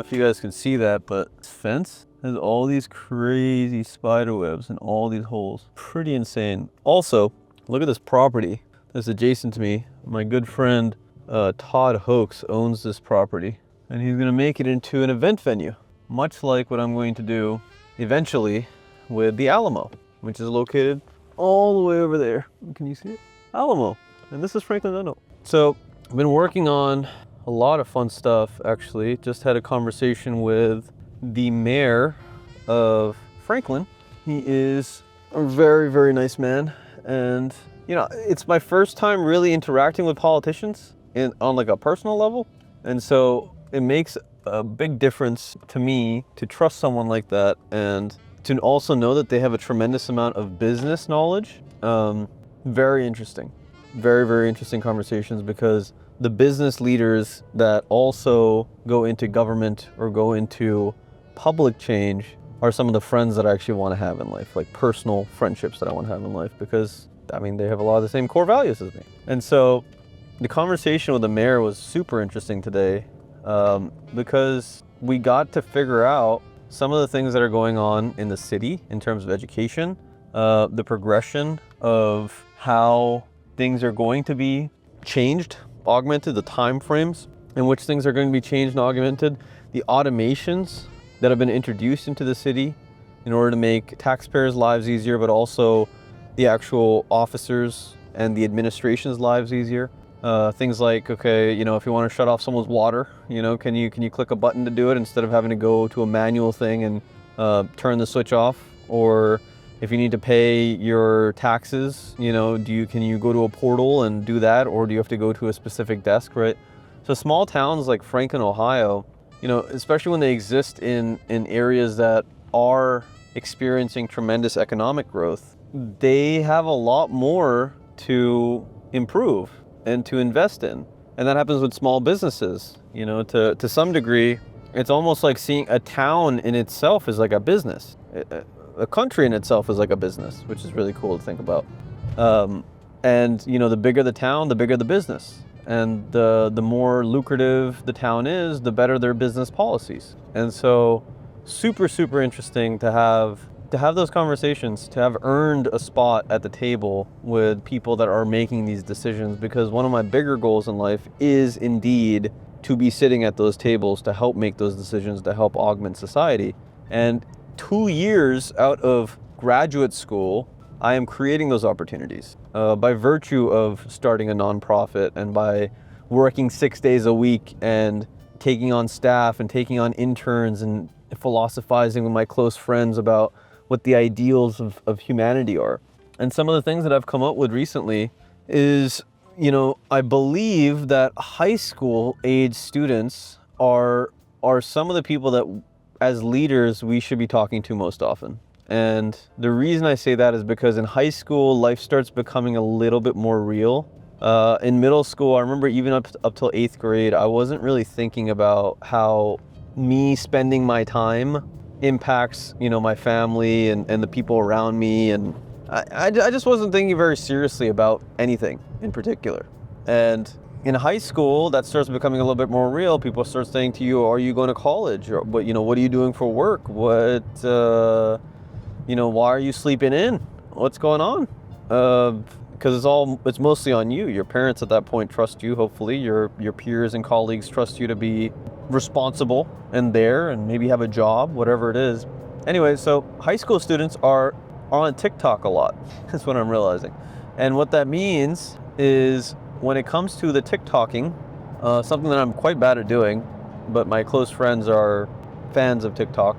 if you guys can see that, but this fence has all these crazy spider webs and all these holes. Pretty insane. Also, look at this property that's adjacent to me. My good friend Todd Hoax owns this property, and he's gonna make it into an event venue, much like what I'm going to do eventually with the Alamo, which is located all the way over there. Can you see it? Alamo. And this is Franklin Delano. So I've been working on a lot of fun stuff, actually. Just had a conversation with the mayor of Franklin. He is a very, very nice man. And, you know, it's my first time really interacting with politicians on like a personal level. And so it makes a big difference to me to trust someone like that and to also know that they have a tremendous amount of business knowledge. Very interesting. Very, very interesting conversations, because the business leaders that also go into government or go into public change are some of the friends that I actually want to have in life, like personal friendships that I want to have in life, because I mean, they have a lot of the same core values as me. And so the conversation with the mayor was super interesting today, because we got to figure out some of the things that are going on in the city in terms of education, the progression of how things are going to be changed, augmented, the time frames in which things are going to be changed and augmented, the automations that have been introduced into the city in order to make taxpayers' lives easier, but also the actual officers and the administration's lives easier. Things like, okay, you know, if you want to shut off someone's water, you know, can you click a button to do it instead of having to go to a manual thing and turn the switch off? Or if you need to pay your taxes, you know, can you go to a portal and do that, or do you have to go to a specific desk, right? So small towns like Franklin, Ohio, you know, especially when they exist in areas that are experiencing tremendous economic growth, they have a lot more to improve and to invest in. And that happens with small businesses, you know, to some degree. It's almost like seeing a town in itself is like a business. A country in itself is like a business, which is really cool to think about. And you know, the bigger the town, the bigger the business. And the more lucrative the town is, the better their business policies. And so super, super interesting to have those conversations, to have earned a spot at the table with people that are making these decisions, because one of my bigger goals in life is indeed to be sitting at those tables to help make those decisions, to help augment society. And 2 years out of graduate school, I am creating those opportunities by virtue of starting a nonprofit and by working 6 days a week and taking on staff and taking on interns and philosophizing with my close friends about what the ideals of humanity are. And some of the things that I've come up with recently is, you know, I believe that high school age students are some of the people that as leaders we should be talking to most often. And the reason I say that is because in high school, life starts becoming a little bit more real. In middle school, I remember even up till 8th grade, I wasn't really thinking about how me spending my time impacts, you know, my family and the people around me. And I just wasn't thinking very seriously about anything in particular. And in high school, that starts becoming a little bit more real. People start saying to you, are you going to college? Or what, you know, what are you doing for work? What, you know, why are you sleeping in? What's going on? Because it's mostly on you. Your parents at that point trust you, hopefully. Your peers and colleagues trust you to be responsible and there and maybe have a job, whatever it is. Anyway, so high school students are on TikTok a lot. That's what I'm realizing. And what that means is when it comes to the TikToking, something that I'm quite bad at doing, but my close friends are fans of TikTok,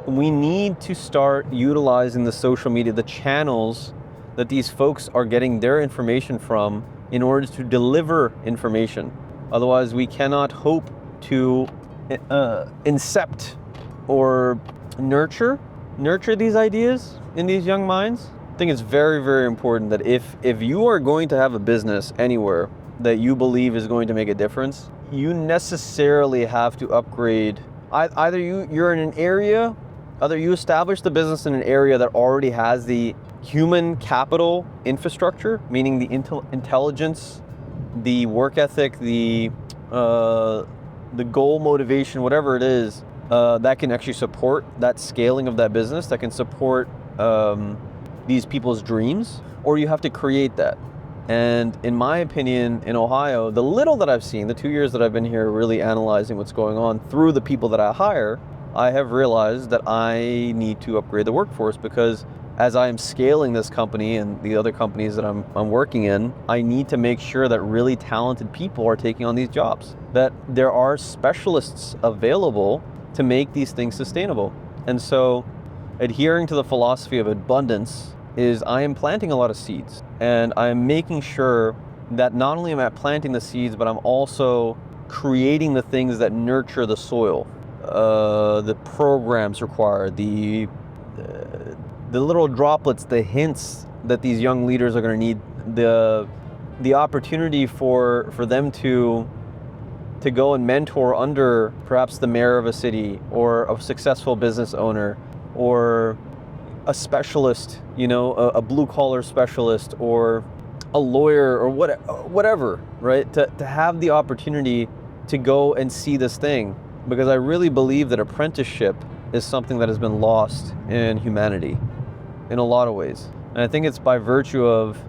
we need to start utilizing the social media, the channels that these folks are getting their information from in order to deliver information. Otherwise, we cannot hope to incept or nurture these ideas in these young minds. I think it's very, very important that if you are going to have a business anywhere that you believe is going to make a difference, you necessarily have to upgrade. Either you're in an area, either you establish the business in an area that already has the human capital infrastructure, meaning the intelligence, the work ethic, the the goal, motivation, whatever it is, that can actually support that scaling of that business, that can support these people's dreams, or you have to create that. And in my opinion, in Ohio, the little that I've seen, the 2 years that I've been here really analyzing what's going on through the people that I hire, I have realized that I need to upgrade the workforce, because as I am scaling this company and the other companies that I'm working in, I need to make sure that really talented people are taking on these jobs, that there are specialists available to make these things sustainable. And so adhering to the philosophy of abundance is I am planting a lot of seeds, and I am making sure that not only am I planting the seeds, but I'm also creating the things that nurture the soil, the programs required, the little droplets, the hints that these young leaders are going to need, the opportunity for them to go and mentor under perhaps the mayor of a city, or a successful business owner, or a specialist, a blue collar specialist, or a lawyer, or whatever, right? To have the opportunity to go and see this thing, because I really believe that apprenticeship is something that has been lost in humanity in a lot of ways. And I think it's by virtue of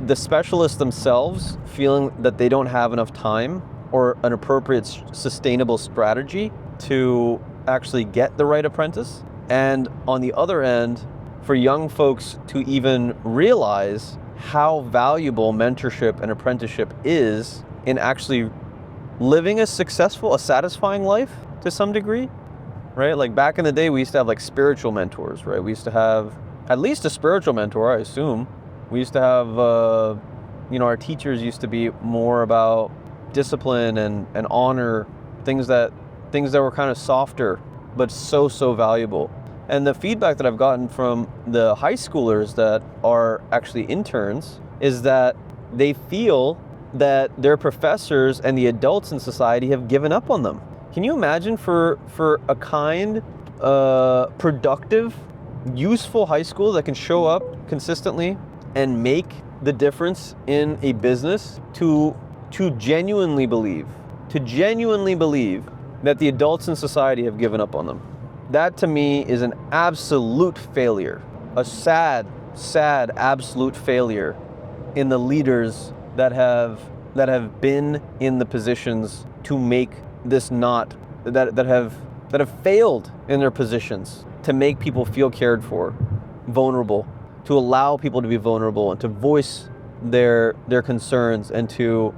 the specialists themselves feeling that they don't have enough time or an appropriate sustainable strategy to actually get the right apprentice. And on the other end, for young folks to even realize how valuable mentorship and apprenticeship is in actually living a successful, a satisfying life to some degree, right? Like back in the day, we used to have like spiritual mentors, right? We used to have at least a spiritual mentor, I assume. We used to have, our teachers used to be more about discipline and honor, things that were kind of softer, but so valuable. And the feedback that I've gotten from the high schoolers that are actually interns is that they feel that their professors and the adults in society have given up on them. Can you imagine for a kind, productive, useful high school that can show up consistently and make the difference in a business to genuinely believe that the adults in society have given up on them? That to me is an absolute failure, a sad absolute failure in the leaders that have been in the positions to make this that have failed in their positions to make people feel cared for, vulnerable, to allow people to be vulnerable and to voice their concerns and to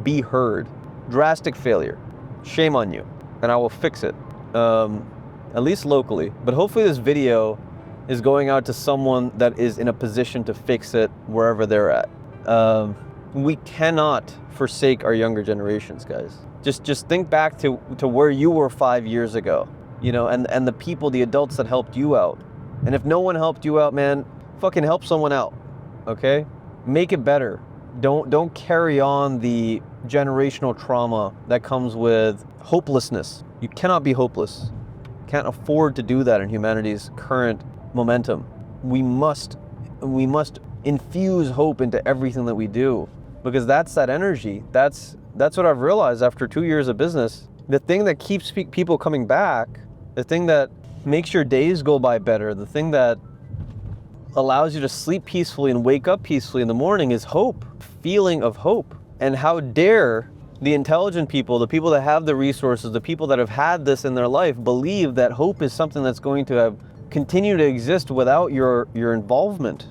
be heard. Drastic failure. Shame on you. And I will fix it. At least locally, but hopefully this video is going out to someone that is in a position to fix it wherever they're at. We cannot forsake our younger generations, guys. Just think back to where you were 5 years ago, and the people, the adults that helped you out. And if no one helped you out, man, fucking help someone out, okay? Make it better. Don't carry on the generational trauma that comes with hopelessness. You cannot be hopeless. Can't afford to do that in humanity's current momentum. We must infuse hope into everything that we do, because that's that energy. That's what I've realized after 2 years of business. The thing that keeps people coming back, the thing that makes your days go by better, the thing that allows you to sleep peacefully and wake up peacefully in the morning is hope, feeling of hope. And how dare the intelligent people, the people that have the resources, the people that have had this in their life, believe that hope is something that's going to continue to exist without your involvement.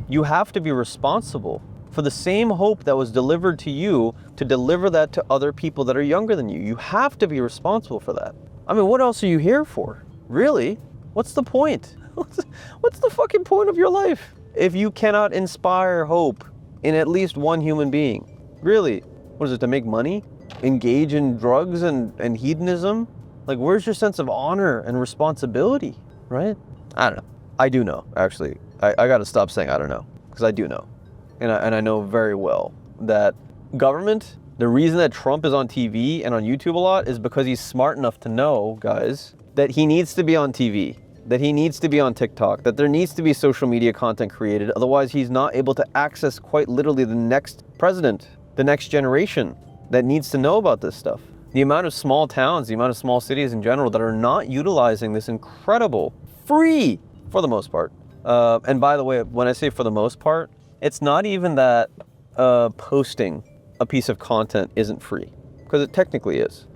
You have to be responsible for the same hope that was delivered to you, to deliver that to other people that are younger than you. You have to be responsible for that. I mean, what else are you here for? Really? What's the point? What's the fucking point of your life if you cannot inspire hope in at least one human being? Really? What is it, to make money? Engage in drugs and hedonism? Like, where's your sense of honor and responsibility, right? I don't know. I do know, actually. I gotta stop saying I don't know, because I do know. And I know very well that government, the reason that Trump is on TV and on YouTube a lot is because he's smart enough to know, guys, that he needs to be on TV, that he needs to be on TikTok, that there needs to be social media content created. Otherwise, he's not able to access quite literally the next president, the next generation that needs to know about this stuff. The amount of small towns, the amount of small cities in general that are not utilizing this incredible, free, for the most part. And by the way, when I say for the most part, it's not even that posting a piece of content isn't free, because it technically is,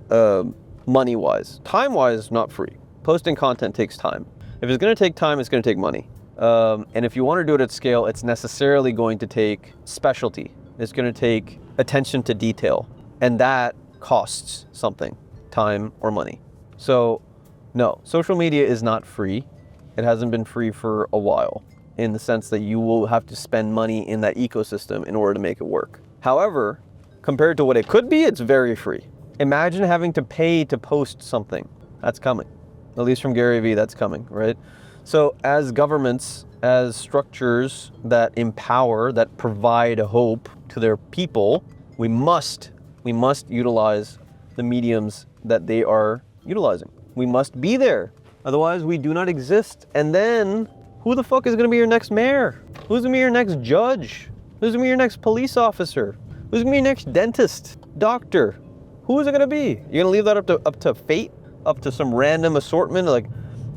money-wise. Time-wise, not free. Posting content takes time. If it's going to take time, it's going to take money. And if you want to do it at scale, it's necessarily going to take specialty. It's going to take attention to detail. And that costs something, time or money. So no, social media is not free. It hasn't been free for a while, in the sense that you will have to spend money in that ecosystem in order to make it work. However, compared to what it could be, it's very free. Imagine having to pay to post something. That's coming. At least from Gary Vee, that's coming, right? So as governments, as structures that empower, that provide hope to their people, we must utilize the mediums that they are utilizing. We must be there. Otherwise, we do not exist. And then, who the fuck is gonna be your next mayor? Who's gonna be your next judge? Who's gonna be your next police officer? Who's gonna be your next dentist, doctor? Who is it gonna be? You're gonna leave that up to fate? Up to some random assortment? Like,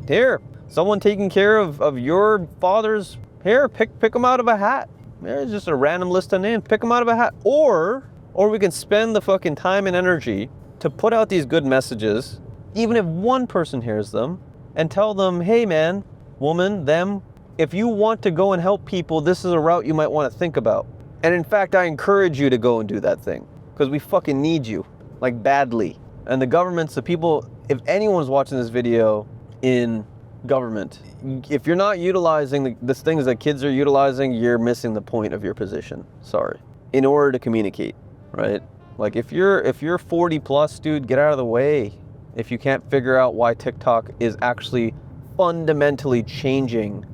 here, someone taking care of your father's hair, pick them out of a hat. There's just a random list of names, pick them out of a hat. Or we can spend the fucking time and energy to put out these good messages, even if one person hears them, and tell them, hey man, woman, them, if you want to go and help people, this is a route you might want to think about. And in fact, I encourage you to go and do that thing, because we fucking need you, like badly. And the governments, the people, if anyone's watching this video in government, if you're not utilizing the things that kids are utilizing, you're missing the point of your position. Sorry. In order to communicate, right? Like if you're 40 plus, dude, get out of the way. If you can't figure out why TikTok is actually fundamentally changing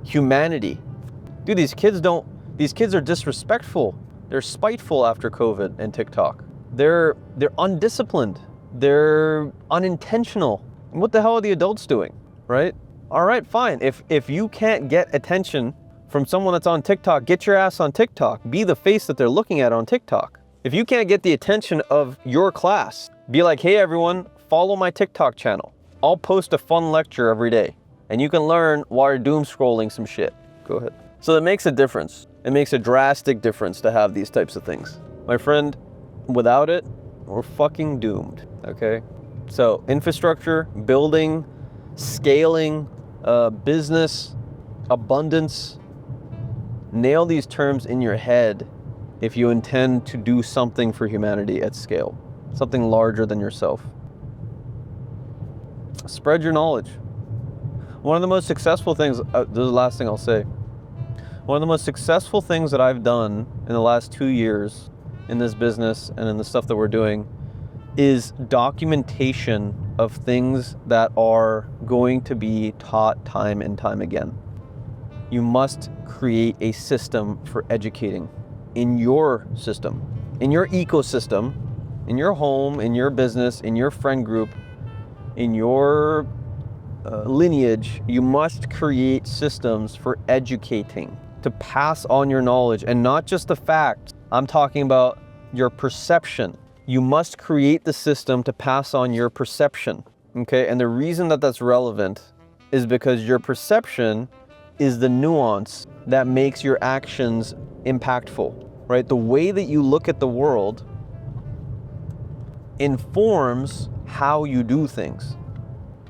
humanity. Dude, these kids are disrespectful. They're spiteful after COVID and TikTok. They're undisciplined. They're unintentional. And what the hell are the adults doing, right? All right, fine. If you can't get attention from someone that's on TikTok, get your ass on TikTok. Be the face that they're looking at on TikTok. If you can't get the attention of your class, be like, hey everyone, follow my TikTok channel. I'll post a fun lecture every day, and you can learn while you're doom scrolling some shit. Go ahead. So that makes a difference. It makes a drastic difference to have these types of things. My friend, without it, we're fucking doomed, okay? So infrastructure, building, scaling, business, abundance, nail these terms in your head if you intend to do something for humanity at scale, something larger than yourself. Spread your knowledge. One of the most successful things, this is the last thing I'll say. One of the most successful things that I've done in the last 2 years in this business and in the stuff that we're doing is documentation of things that are going to be taught time and time again. You must create a system for educating in your system, in your ecosystem, in your home, in your business, in your friend group, in your lineage. You must create systems for educating, to pass on your knowledge, and not just the facts. I'm talking about your perception. You must create the system to pass on your perception, okay? And the reason that that's relevant is because your perception is the nuance that makes your actions impactful, right? The way that you look at the world informs how you do things.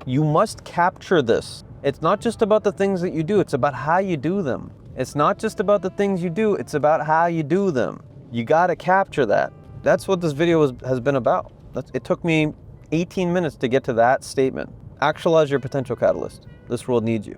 You must capture this. It's not just about the things that you do, it's about how you do them. It's not just about the things you do, it's about how you do them. You gotta capture that. That's what this video has been about. It took me 18 minutes to get to that statement. Actualize your potential catalyst. This world needs you.